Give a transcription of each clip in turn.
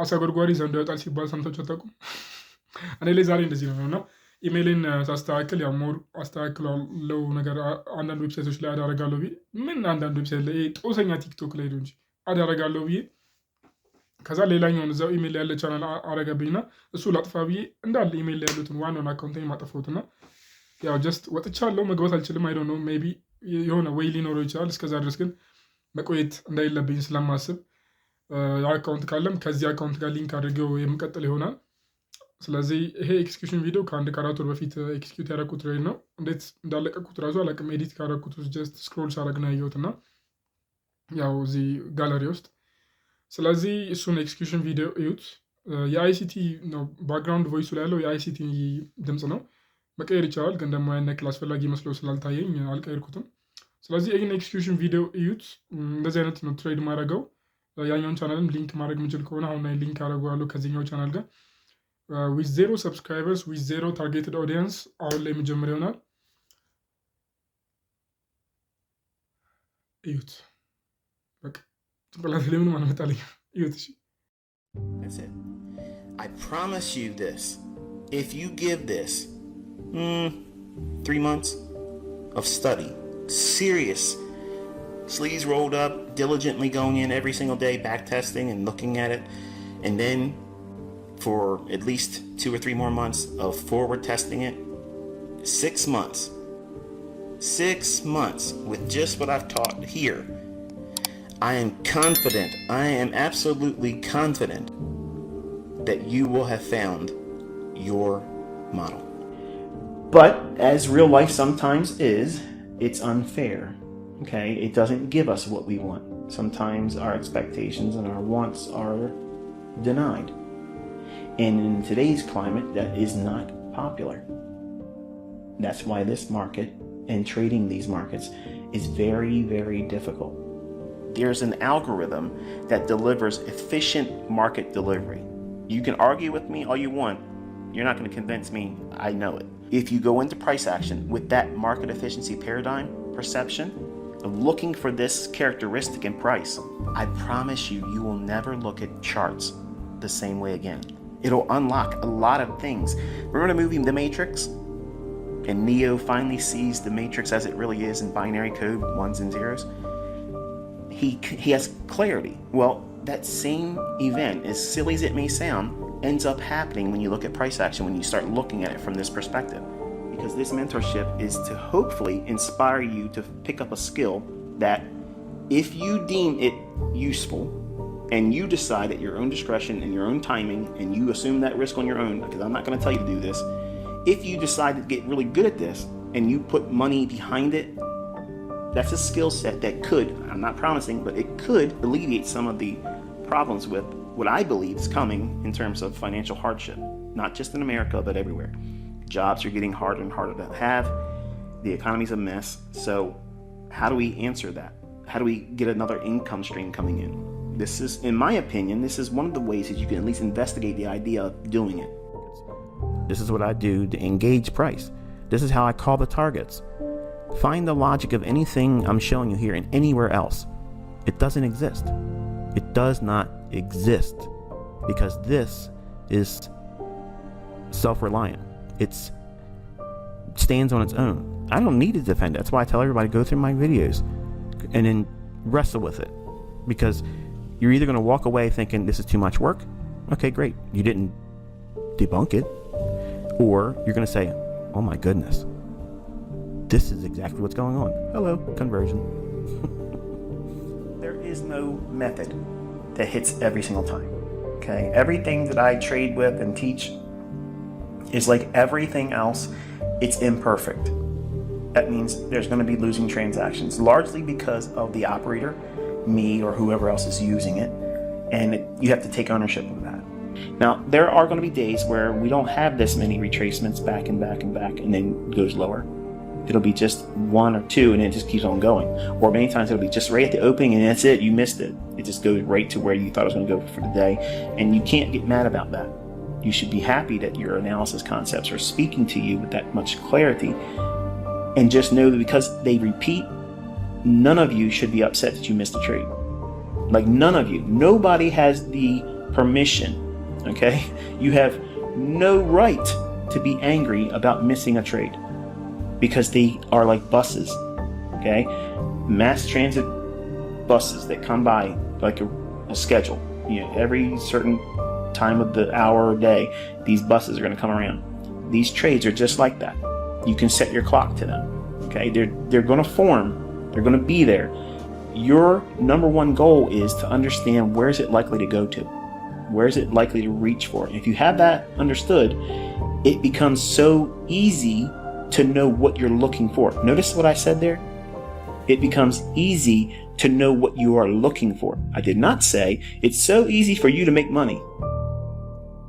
አሳ ጎድጓሪ ዘንዶ ያወጣል ሲባል ሰምታችሁ አታውቁም? እኔ ላይ ዛሬ እንደዚህ ነው እና ኢሜይልን ሳስተካክል ያው ሞር አስተካክለው ነገር አንዳንድ ዌብሳይቶች ላይ አዳረጋለሁ ብዬ ምን አንዳንድ ዌብሳይት ላይ ጦሰኛ ቲክቶክ ላይ ነው እንጂ አዳረጋለሁ ብዬ ከዛ ሌላኛውን እዛው ኢሜይል ላይ ያለ ቻናል አረገብኝና እሱ ላጥፋ ብዬ እንዳለ ኢሜይል ላይ ያሉትን ዋናውን አካውንቴን ማጠፋሁትና ያው ጀስት ወጥቻለሁ። መግባት አልችልም። አይ ዶንት ኖ ሜይ ቢ የሆነ ወይ ሊኖረው ይችላል። እስከዛ ድረስ ግን መቆየት እንዳይለብኝ ስለማስብ አካውንት ካለም ከዚህ አካውንት ጋር ሊንክ አድርገው የምቀጥል ይሆናል። ስለዚህ ይሄ ኤክስኪዩሽን ቪዲዮ ከአንድ ከአራት ወር በፊት ኤክስኪዩት ያደረኩት ሬድ ነው። እንዴት እንዳለቀኩት ራሱ አላቅም። ኤዲት ካደረኩት ውስጥ ጀስት ስክሮል ሳደርግ ነው ያየሁት እና ያው እዚህ ጋለሪ ውስጥ። ስለዚህ እሱን ኤክስኪዩሽን ቪዲዮ እዩት። የአይሲቲ ነው ባክግራውንድ ቮይሱ ላይ ያለው የአይሲቲ ድምፅ ነው። መቀየር ይቻላል፣ ግን ደግሞ ያን ያክል አስፈላጊ መስሎ ስላልታየኝ አልቀየርኩትም። ስለዚህ ይህን ኤክስኪዩሽን ቪዲዮ እዩት። እንደዚህ አይነት ነው ትሬድ ማድረገው። ያኛውን ቻናልም ሊንክ ማድረግ የምችል ከሆነ አሁን ላይ ሊንክ አደርገዋለሁ ከዚህኛው ቻናል ጋር ዊዝ 0 ሰብስክራይበርስ ዊዝ 0 ታርጌትድ ኦዲየንስ አሁን ላይ መጀመሪያ ይሆናል። እዩት። በቃ ጭንቅላት ላይ ምንም አልመጣልኝ። እዩት። እሺ That's it. I promise you this. If you give this 3 months of study, serious, sleeves rolled up, diligently going in every single day, back testing and looking at it, and then for at least 2 or 3 more months of forward testing it, 6 months with just what I've taught here, I am confident, I am absolutely confident that you will have found your model. But as real life sometimes is, it's unfair. Okay, it doesn't give us what we want. Sometimes our expectations and our wants are denied. And in today's climate, that is not popular. That's why this market and trading these markets is very, very difficult. There's an algorithm that delivers efficient market delivery. You can argue with me all you want. You're not going to convince me. I know it. If you go into price action with that market efficiency paradigm perception of looking for this characteristic in price, I promise you, you will never look at charts the same way again. It'll unlock a lot of things. Remember the movie The Matrix? And Neo finally sees the Matrix as it really is in binary code, ones and zeros. He has clarity. Well, that same event, as silly as it may sound, ends up happening when you look at price action, when you start looking at it from this perspective. Because this mentorship is to hopefully inspire you to pick up a skill that if you deem it useful and you decide at your own discretion and your own timing and you assume that risk on your own, because I'm not going to tell you to do this, if you decide to get really good at this and you put money behind it, that's a skill set that could, I'm not promising, but it could alleviate some of the problems with what I believe is coming in terms of financial hardship, not just in America, but everywhere. Jobs are getting harder and harder to have. The economy's a mess. So how do we answer that? How do we get another income stream coming in? This is, in my opinion, this is one of the ways that you can at least investigate the idea of doing it. This is what I do to engage price. This is how I call the targets. Find the logic of anything I'm showing you here and anywhere else. It doesn't exist. It does not exist because this is self-reliant. It stands on its own. I don't need to defend it. That's why I tell everybody go through my videos and then wrestle with it, because you're either going to walk away thinking this is too much work. Okay, great. You didn't debunk it. Or you're going to say, oh my goodness, this is exactly what's going on. Hello, conversion. There is no method that hits every single time. Okay, everything that I trade with and teach is like everything else. It's imperfect. That means there's going to be losing transactions, largely because of the operator, me or whoever else is using it, and you have to take ownership of that. Now, there are going to be days where we don't have this many retracements back and back and back, and then it goes lower. It'll be just 1 or 2 and it just keeps on going. Or many times it'll be just right at the opening and that's it, you missed it. It just goes right to where you thought it was going to go for the day. And you can't get mad about that. You should be happy that your analysis concepts are speaking to you with that much clarity. And just know that because they repeat, none of you should be upset that you missed a trade. Like none of you. Nobody has the permission. Okay? You have no right to be angry about missing a trade because they are like buses. Okay? Mass transit buses that come by like a schedule. Every certain time of the hour or day, these buses are going to come around. These trades are just like that. You can set your clock to them. Okay? They're going to form. They're going to be there. Your number one goal is to understand where is it likely to go to? Where is it likely to reach for? If you have that understood, it becomes so easy to know what you're looking for. Notice what I said there? It becomes easy to know what you are looking for. I did not say it's so easy for you to make money.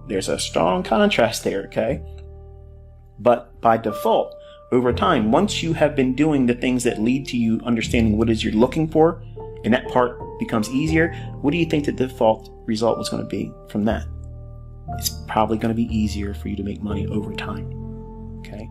There's a strong contrast there, okay? But by default, over time, once you have been doing the things that lead to you understanding what it is you're looking for, and that part becomes easier, what do you think the default result was going to be from that? It's probably going to be easier for you to make money over time. Okay?